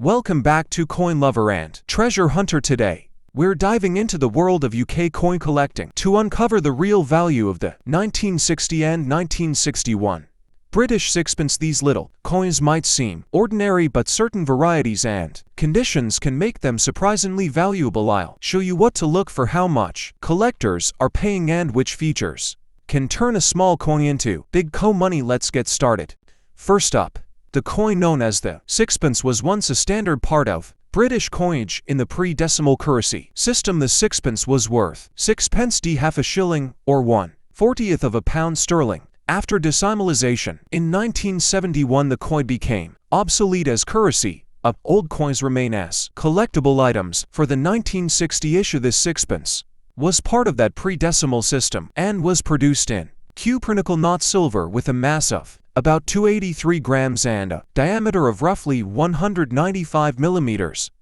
Welcome back to Coin Lover and Treasure Hunter. Today, we're diving into the world of UK coin collecting to uncover the real value of the 1960 and 1961 British sixpence. These little coins might seem ordinary, but certain varieties and conditions can make them surprisingly valuable. I'll show you what to look for, how much collectors are paying, and which features can turn a small coin into big money. Let's get started. First up, the coin known as the sixpence was once a standard part of British coinage. In the pre-decimal currency system, the sixpence was worth 6 pence, half a shilling, or 1/40th of a pound sterling. After decimalization in 1971, the coin became obsolete as currency. Old coins remain as collectible items. For the 1960 issue, this sixpence was part of that pre-decimal system and was produced in cupronickel, not silver, with a mass of about 283 grams and a diameter of roughly 195 millimeters.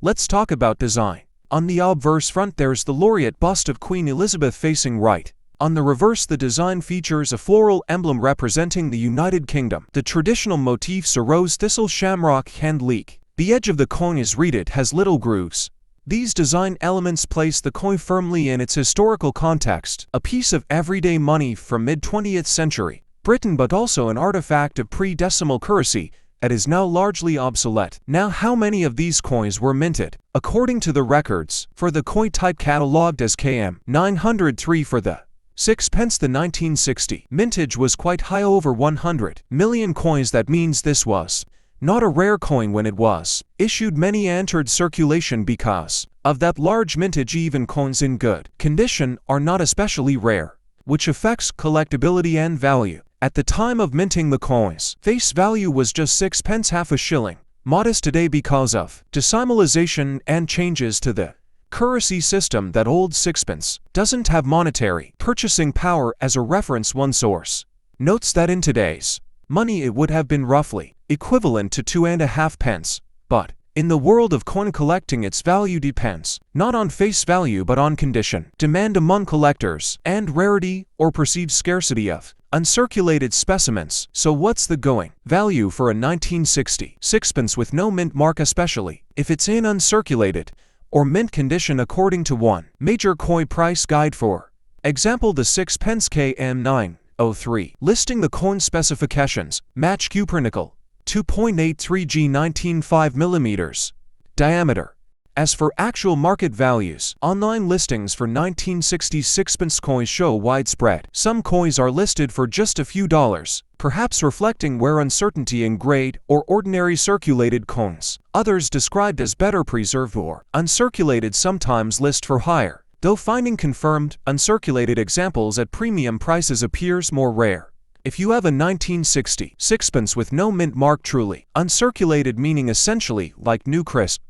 Let's talk about design. On the obverse front, there's the laureate bust of Queen Elizabeth facing right. On the reverse, the design features a floral emblem representing the United Kingdom. The traditional motifs are rose, thistle, shamrock, and leek. The edge of the coin is reeded, has little grooves. These design elements place the coin firmly in its historical context, a piece of everyday money from mid-20th century Britain, but also an artifact of pre-decimal currency that is now largely obsolete. Now, how many of these coins were minted? According to the records for the coin type catalogued as KM 903 for the sixpence, the 1960 mintage was quite high, over 100 million coins. That means this was not a rare coin when it was issued. Many entered circulation because of that large mintage. Even coins in good condition are not especially rare, which affects collectability and value. At the time of minting the coins, face value was just 6 pence, half a shilling. Modest today because of decimalization and changes to the currency system. That old sixpence doesn't have monetary purchasing power. As a reference, one source notes that in today's money it would have been roughly equivalent to 2.5 pence. But in the world of coin collecting, its value depends not on face value but on condition, demand among collectors, and rarity or perceived scarcity of uncirculated specimens. So what's the going value for a 1960 sixpence with no mint mark, especially if it's in uncirculated or mint condition? According to one major coin price guide, for example, the sixpence KM 903, listing the coin specifications: match cupronickel, 2.83 G, 19.5 millimeters diameter. As for actual market values, online listings for 1960 sixpence coins show widespread. Some coins are listed for just a few dollars, perhaps reflecting wear, uncertainty in grade, or ordinary circulated coins. Others, described as better preserved or uncirculated, sometimes list for higher, though finding confirmed uncirculated examples at premium prices appears more rare. If you have a 1960 sixpence with no mint mark, truly uncirculated, meaning essentially like new, crisp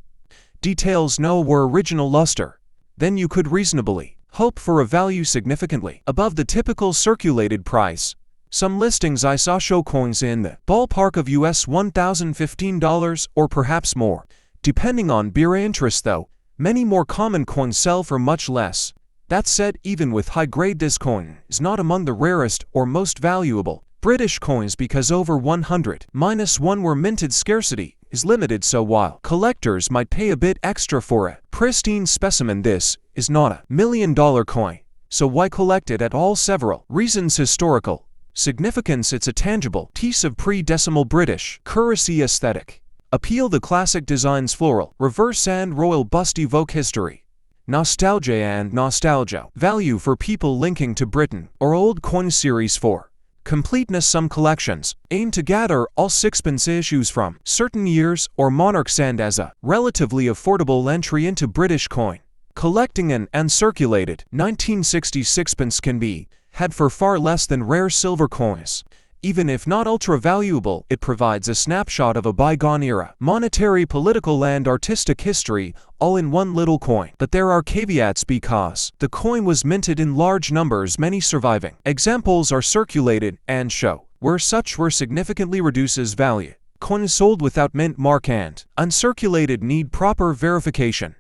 details, no or original luster, then you could reasonably hope for a value significantly above the typical circulated price. Some listings I saw show coins in the ballpark of US $1,015 or perhaps more, depending on beer interest, though many more common coins sell for much less. That said, even with high grade, this coin is not among the rarest or most valuable British coins because over 100-1 were minted. Scarcity is limited, so while collectors might pay a bit extra for a pristine specimen, this is not a million-dollar coin. So why collect it at all? Several reasons. Historical significance: it's a tangible piece of pre-decimal British currency. Aesthetic appeal: the classic designs, floral, reverse, and royal bust, evoke history. Nostalgia and nostalgia value for people linking to Britain or old coin series. For completeness, some collections aim to gather all sixpence issues from certain years or monarchs, and as a relatively affordable entry into British coin collecting, an uncirculated 1960 sixpence can be had for far less than rare silver coins. Even if not ultra-valuable, it provides a snapshot of a bygone era, monetary, political, and artistic history, all in one little coin. But there are caveats because the coin was minted in large numbers. Many surviving examples are circulated and show where such were significantly reduces value. Coins sold without mint mark and uncirculated need proper verification,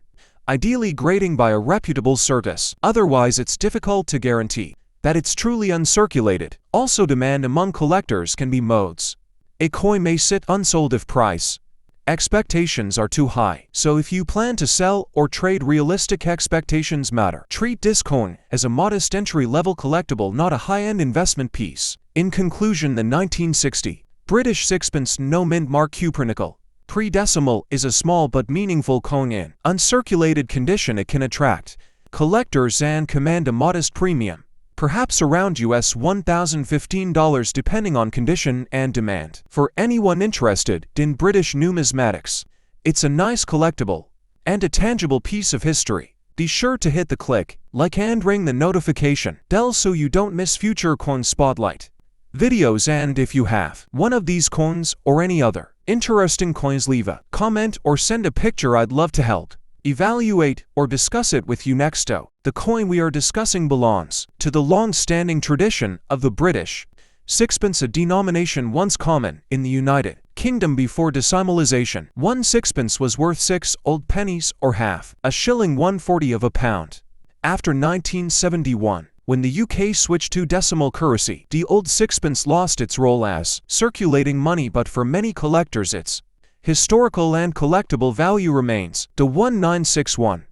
ideally grading by a reputable service. Otherwise, it's difficult to guarantee that it's truly uncirculated. Also, demand among collectors can be modes. A coin may sit unsold if price expectations are too high. So if you plan to sell or trade, realistic expectations matter. Treat this coin as a modest entry-level collectible, not a high-end investment piece. In conclusion, the 1960 British Sixpence no mint mark cupronickel pre-decimal is a small but meaningful coin. In uncirculated condition, it can attract collectors and command a modest premium, perhaps around US $1,015 depending on condition and demand. For anyone interested in British numismatics, it's a nice collectible and a tangible piece of history. Be sure to hit the click, like and ring the notification bell so you don't miss future coin spotlight videos. And if you have one of these coins or any other interesting coins, leave a comment or send a picture. I'd love to help evaluate or discuss it with you next. The coin we are discussing belongs to the long-standing tradition of the British sixpence, a denomination once common in the United Kingdom before decimalisation. 1 sixpence was worth 6 old pennies or half a shilling, 1/40 of a pound. After 1971, when the UK switched to decimal currency, the old sixpence lost its role as circulating money, but for many collectors its historical and collectible value remains. The 1961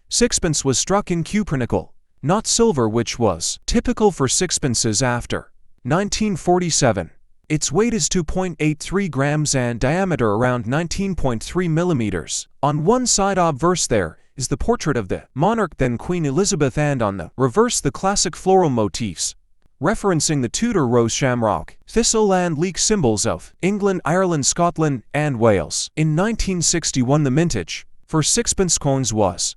sixpence was struck in cupronickel, not silver, which was typical for sixpences after 1947. Its weight is 2.83 grams and diameter around 19.3 millimeters. On one side obverse there is the portrait of the monarch, then Queen Elizabeth, and on the reverse the classic floral motifs referencing the Tudor rose, shamrock, thistle and leek, symbols of England, Ireland, Scotland, and Wales. In 1961, the mintage for sixpence coins was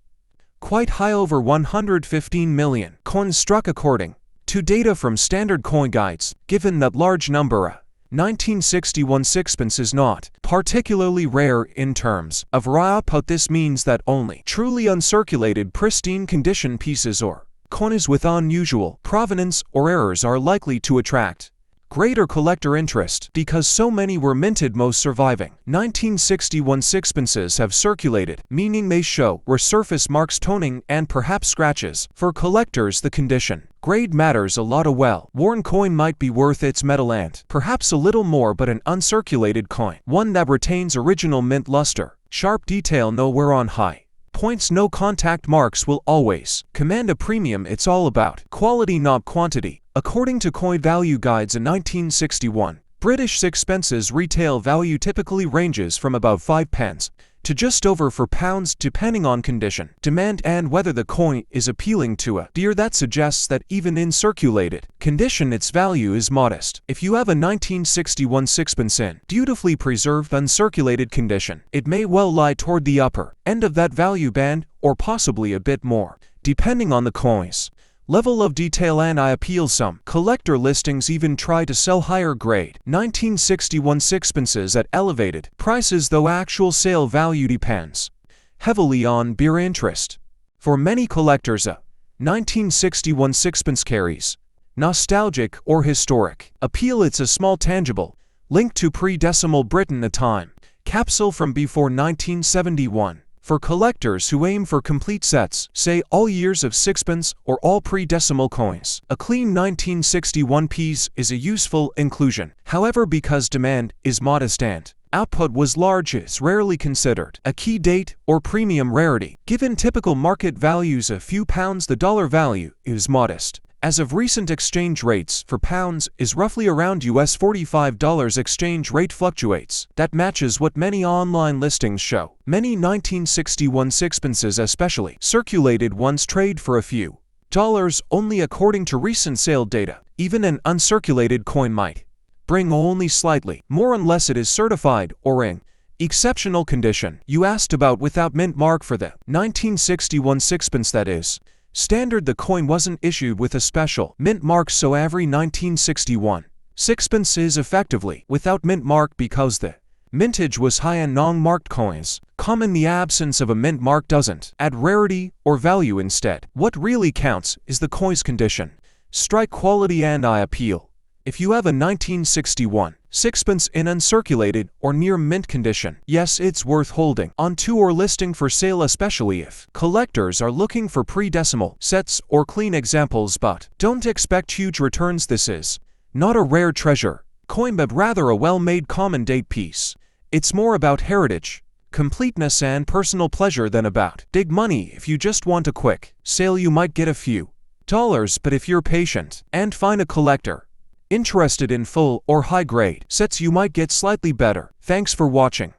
quite high, over 115 million coins struck according to data from standard coin guides. Given that large number, a 1961 sixpence is not particularly rare in terms of raw output. This means that only truly uncirculated, pristine condition pieces or coins with unusual provenance or errors are likely to attract greater collector interest. Because so many were minted, most surviving 1961 sixpences have circulated, meaning they show resurface marks, toning, and perhaps scratches. For collectors, the condition grade matters a lot. A well-worn coin might be worth its metal and perhaps a little more, but an uncirculated coin, one that retains original mint luster, sharp detail, no wear on high points, no contact marks, will always command a premium. It's all about quality, not quantity. According to Coin Value Guides, in 1961, British sixpences retail value typically ranges from about 5 pence to just over £4, depending on condition, demand, and whether the coin is appealing to a dealer. That suggests that even in circulated condition, its value is modest. If you have a 1961 sixpence in dutifully preserved, uncirculated condition, it may well lie toward the upper end of that value band, or possibly a bit more, depending on the coin's level of detail and appeal. Some collector listings even try to sell higher grade 1961 sixpences at elevated prices, though actual sale value depends heavily on buyer interest. For many collectors, a 1961 sixpence carries nostalgic or historic appeal. It's a small tangible link to pre-decimal Britain, a time capsule from before 1971. For collectors who aim for complete sets, say all years of sixpence or all pre-decimal coins, a clean 1961 piece is a useful inclusion. However, because demand is modest and output was large, it's rarely considered a key date or premium rarity. Given typical market values, a few pounds, the dollar value is modest. As of recent exchange rates, for pounds is roughly around US $45. Exchange rate fluctuates. That matches what many online listings show. Many 1961 sixpences, especially circulated ones, trade for a few dollars only. According to recent sale data, even an uncirculated coin might bring only slightly more unless it is certified or in exceptional condition. You asked about without mint mark for the 1961 sixpence, that is standard. The coin wasn't issued with a special mint mark, so every 1961 sixpence is effectively without mint mark because the mintage was high and non-marked coins common. The absence of a mint mark doesn't add rarity or value. Instead, what really counts is the coin's condition, strike quality, and appeal. If you have a 1961 sixpence in uncirculated or near mint condition, yes, it's worth holding onto or listing for sale, especially if collectors are looking for pre-decimal sets or clean examples. But don't expect huge returns. This is not a rare treasure coin, but rather a well-made common date piece. It's more about heritage, completeness and personal pleasure than about big money. If you just want a quick sale, you might get a few dollars, but if you're patient and find a collector interested in full or high-grade sets, you might get slightly better. Thanks for watching.